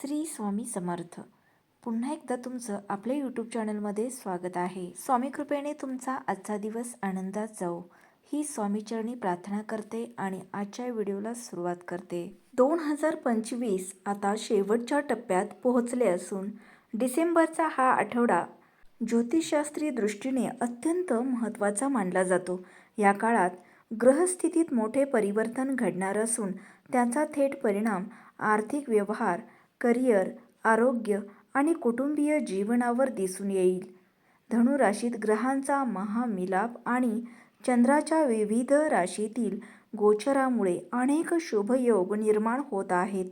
श्री स्वामी समर्थ. पुन्हा एकदा तुमचं आपल्या यूट्यूब चॅनलमध्ये स्वागत आहे. स्वामी कृपेने तुमचा आजचा दिवस आनंदात जाओ ही स्वामीचरणी प्रार्थना करते आणि आजच्या व्हिडिओला सुरुवात करते. 2025 आता शेवटच्या टप्प्यात पोहोचले असून डिसेंबरचा हा आठवडा ज्योतिषशास्त्रीय दृष्टीने अत्यंत महत्त्वाचा मानला जातो. या काळात ग्रहस्थितीत मोठे परिवर्तन घडणार असून त्याचा थेट परिणाम आर्थिक व्यवहार, करिअर, आरोग्य आणि कुटुंबीय जीवनावर दिसून येईल. धनु राशीत ग्रहांचा महामिलाप आणि चंद्राच्या विविध राशीतील गोचरामुळे अनेक शुभयोग निर्माण होत आहेत.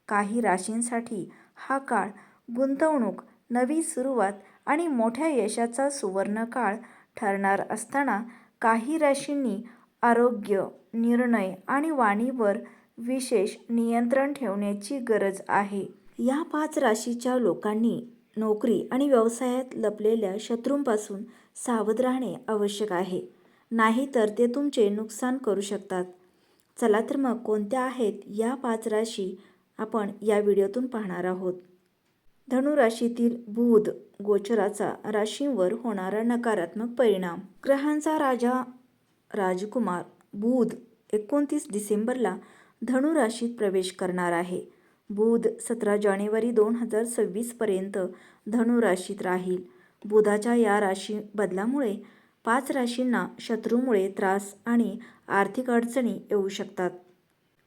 काही राशींसाठी हा काळ गुंतवणूक, नवी सुरुवात आणि मोठ्या यशाचा सुवर्णकाळ ठरणार असताना काही राशींनी आरोग्य, निर्णय आणि वाणीवर विशेष नियंत्रण ठेवण्याची गरज आहे. या 5 राशीच्या लोकांनी नोकरी आणि व्यवसायात लपलेल्या शत्रूंपासून सावध राहणे आवश्यक आहे, नाहीतर ते तुमचे नुकसान करू शकतात. चला तर मग कोणत्या आहेत या 5 राशी आपण या व्हिडिओतून पाहणार आहोत. धनु राशीतील बुध गोचराचा राशींवर होणारा नकारात्मक परिणाम. ग्रहांचा राजा राजकुमार बुध 29 डिसेंबरला धनु राशीत प्रवेश करणार आहे. बुध 17 जानेवारी 2026 पर्यंत धनु राशीत राहील. बुधाच्या या राशी बदलामुळे 5 राशींना शत्रूमुळे त्रास आणि आर्थिक अडचणी येऊ शकतात.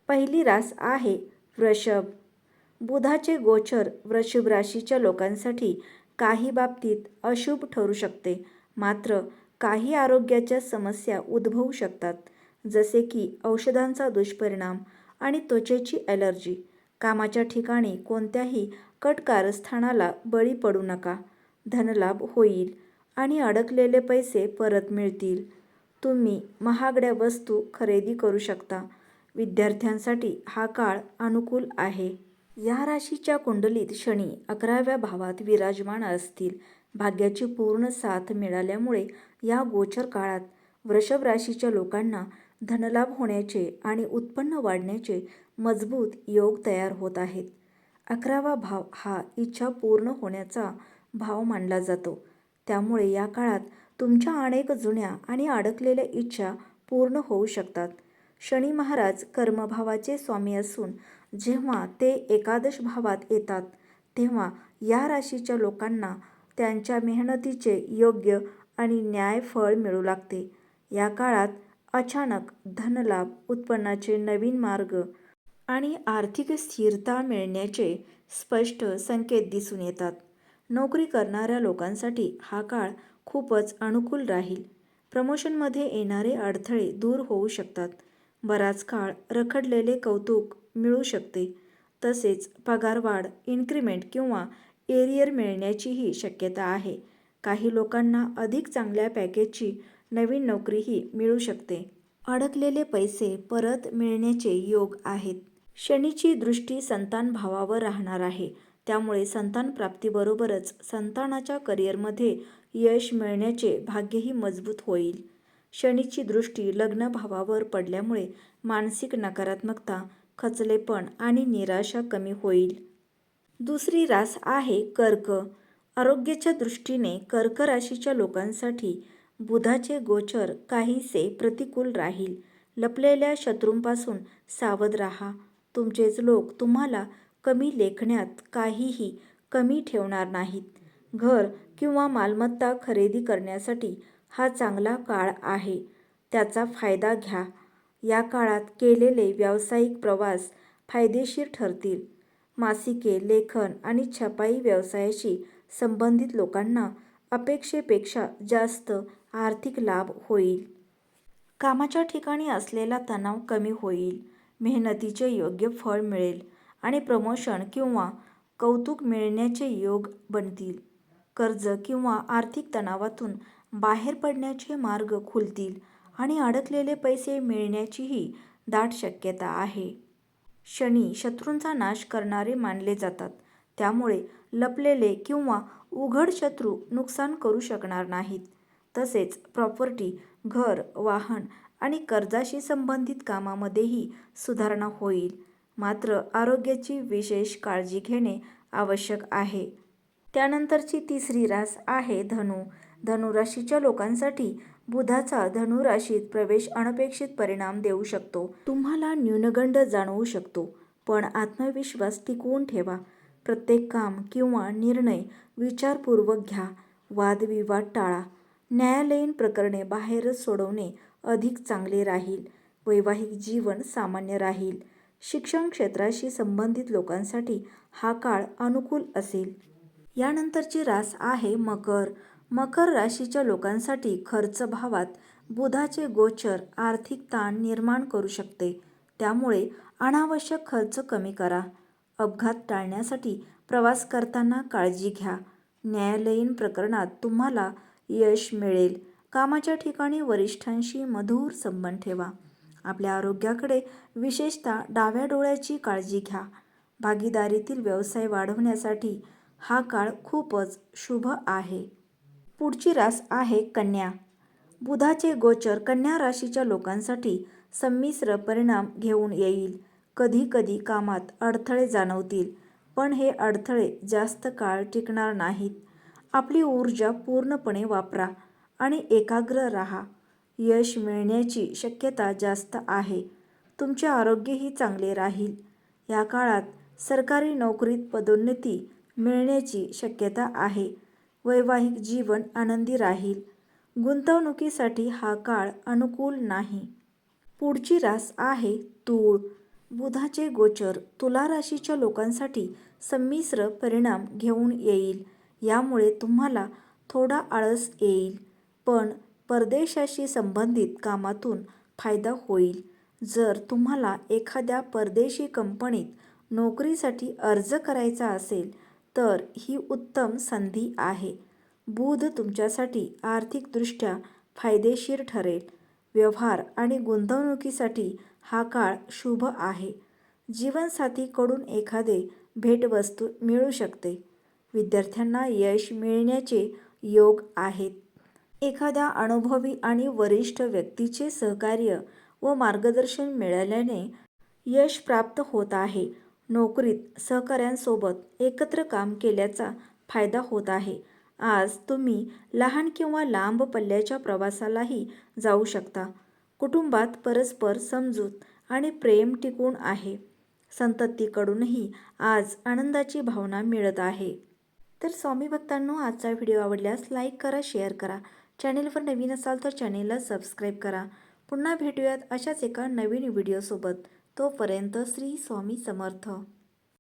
पहिली रास आहे वृषभ. बुधाचे गोचर वृषभ राशीच्या लोकांसाठी काही बाबतीत अशुभ ठरू शकते. मात्र काही आरोग्याच्या समस्या उद्भवू शकतात, जसे की औषधांचा दुष्परिणाम आणि त्वचेची ॲलर्जी. कामाच्या ठिकाणी कोणत्याही कट कारस्थानाला बळी पडू नका. धनलाभ होईल आणि अडकलेले पैसे परत मिळतील. तुम्ही महागड्या वस्तू खरेदी करू शकता. विद्यार्थ्यांसाठी हा काळ अनुकूल आहे. या राशीच्या कुंडलीत शनी 11व्या भावात विराजमान असतील. भाग्याची पूर्ण साथ मिळाल्यामुळे या गोचर काळात वृषभ राशीच्या लोकांना धनलाभ होण्याचे आणि उत्पन्न वाढण्याचे मजबूत योग तयार होत आहेत. 11वा भाव हा इच्छा पूर्ण होण्याचा भाव मानला जातो. त्यामुळे या काळात तुमच्या अनेक जुन्या आणि अडकलेल्या इच्छा पूर्ण होऊ शकतात. शनी महाराज कर्मभावाचे स्वामी असून जेव्हा ते एकादश भावात येतात तेव्हा या राशीच्या लोकांना त्यांच्या मेहनतीचे योग्य आणि न्याय फळ मिळू लागते. या काळात अचानक धनलाभ, उत्पन्नाचे नवीन मार्ग आणि आर्थिक स्थिरता मिळण्याचे स्पष्ट संकेत दिसून येतात. नोकरी करणाऱ्या लोकांसाठी हा काळ खूपच अनुकूल राहील. प्रमोशनमध्ये येणारे अडथळे दूर होऊ शकतात. बराच काळ रखडलेले कौतुक मिळू शकते. तसेच पगारवाढ, इन्क्रिमेंट किंवा एरियर मिळण्याचीही शक्यता आहे. काही लोकांना अधिक चांगल्या पॅकेजची नवीन नोकरीही मिळू शकते. अडकलेले पैसे परत मिळण्याचे योग आहेत. शनीची दृष्टी संतान भावावर राहणार आहे. त्यामुळे संतान प्राप्तीबरोबरच संतानाच्या करिअरमध्ये यश मिळण्याचे भाग्यही मजबूत होईल. शनीची दृष्टी लग्न भावावर पडल्यामुळे मानसिक नकारात्मकता, खचलेपण आणि निराशा कमी होईल. दुसरी रास आहे कर्क. आरोग्याच्या दृष्टीने कर्क राशीच्या लोकांसाठी बुधाचे गोचर काहीसे प्रतिकूल राहील. लपलेल्या शत्रूंपासून सावध राहा. तुमचेच लोक तुम्हाला कमी लेखण्यात काहीही कमी ठेवणार नाहीत. घर किंवा मालमत्ता खरेदी करण्यासाठी हा चांगला काळ आहे. त्याचा फायदा घ्या. या काळात केलेले व्यावसायिक प्रवास फायदेशीर ठरतील. मासिके, लेखन आणि छपाई व्यवसायाशी संबंधित लोकांना अपेक्षेपेक्षा जास्त आर्थिक लाभ होईल. कामाच्या ठिकाणी असलेला तणाव कमी होईल. मेहनतीचे योग्य फळ मिळेल आणि प्रमोशन किंवा कौतुक मिळण्याचे योग बनतील. कर्ज किंवा आर्थिक तणावातून बाहेर पडण्याचे मार्ग खुलतील आणि अडकलेले पैसे मिळण्याचीही दाट शक्यता आहे. शनी शत्रूंचा नाश करणारे मानले जातात. त्यामुळे लपलेले किंवा उघड शत्रू नुकसान करू शकणार नाहीत. तसेच प्रॉपर्टी, घर, वाहन आणि कर्जाशी संबंधित कामामध्येही सुधारणा होईल. मात्र आरोग्याची विशेष काळजी घेणे आवश्यक आहे. त्यानंतरची तिसरी रास आहे धनु. धनुराशीच्या लोकांसाठी बुधाचा धनुराशीत प्रवेश अनपेक्षित परिणाम देऊ शकतो. तुम्हाला न्यूनगंड जाणवू शकतो, पण आत्मविश्वास टिकवून ठेवा. प्रत्येक काम किंवा निर्णय विचारपूर्वक घ्या. वादविवाद टाळा. न्यायालयीन प्रकरणे बाहेरच सोडवणे अधिक चांगले राहील. वैवाहिक जीवन सामान्य राहील. शिक्षण क्षेत्राशी संबंधित लोकांसाठी हा काळ अनुकूल असेल. यानंतरची रास आहे मकर. मकर राशीच्या लोकांसाठी खर्च भावात बुधाचे गोचर आर्थिक ताण निर्माण करू शकते. त्यामुळे अनावश्यक खर्च कमी करा. अपघात टाळण्यासाठी प्रवास करताना काळजी घ्या. न्यायालयीन प्रकरणात तुम्हाला यश मिळेल. कामाच्या ठिकाणी वरिष्ठांशी मधुर संबंध ठेवा. आपल्या आरोग्याकडे विशेषतः डाव्या डोळ्याची काळजी घ्या. भागीदारीतील व्यवसाय वाढवण्यासाठी हा काळ खूपच शुभ आहे. पुढची रास आहे कन्या. बुधाचे गोचर कन्या राशीच्या लोकांसाठी संमिश्र परिणाम घेऊन येईल. कधी कधी कामात अडथळे जाणवतील, पण हे अडथळे जास्त काळ टिकणार नाहीत. आपली ऊर्जा पूर्णपणे वापरा आणि एकाग्र राहा. यश मिळण्याची शक्यता जास्त आहे. तुमचे आरोग्यही चांगले राहील. या काळात सरकारी नोकरीत पदोन्नती मिळण्याची शक्यता आहे. वैवाहिक जीवन आनंदी राहील. गुंतवणुकीसाठी हा काळ अनुकूल नाही. पुढची रास आहे तूळ. बुधाचे गोचर तुला राशीच्या लोकांसाठी संमिश्र परिणाम घेऊन येईल. यामुळे तुम्हाला थोडा आळस येईल, पण परदेशाशी संबंधित कामातून फायदा होईल. जर तुम्हाला एखाद्या परदेशी कंपनीत नोकरीसाठी अर्ज करायचा असेल तर ही उत्तम संधी आहे. बुध तुमच्यासाठी आर्थिकदृष्ट्या फायदेशीर ठरेल. व्यवहार आणि गुंतवणुकीसाठी हा काळ शुभ आहे. जीवनसाथीकडून एखादे भेटवस्तू मिळू शकते. विद्यार्थ्यांना यश मिळण्याचे योग आहेत. एखाद्या अनुभवी आणि वरिष्ठ व्यक्तीचे सहकार्य व मार्गदर्शन मिळाल्याने यश प्राप्त होत आहे. नोकरीत सहकाऱ्यांसोबत एकत्र काम केल्याचा फायदा होत आहे. आज तुम्ही लहान किंवा लांब पल्ल्याच्या प्रवासालाही जाऊ शकता. कुटुंबात परस्पर समजूत आणि प्रेम टिकून आहे. संततीकडूनही आज आनंदाची भावना मिळत आहे. तर स्वामी भक्तांनो, आजचा व्हिडिओ आवडल्यास लाईक करा, शेअर करा. चॅनेलवर नवीन असाल तर चॅनेलला सबस्क्राईब करा. पुन्हा भेटूयात अशाच एका नवीन व्हिडिओसोबत. तोपर्यंत श्री स्वामी समर्थ.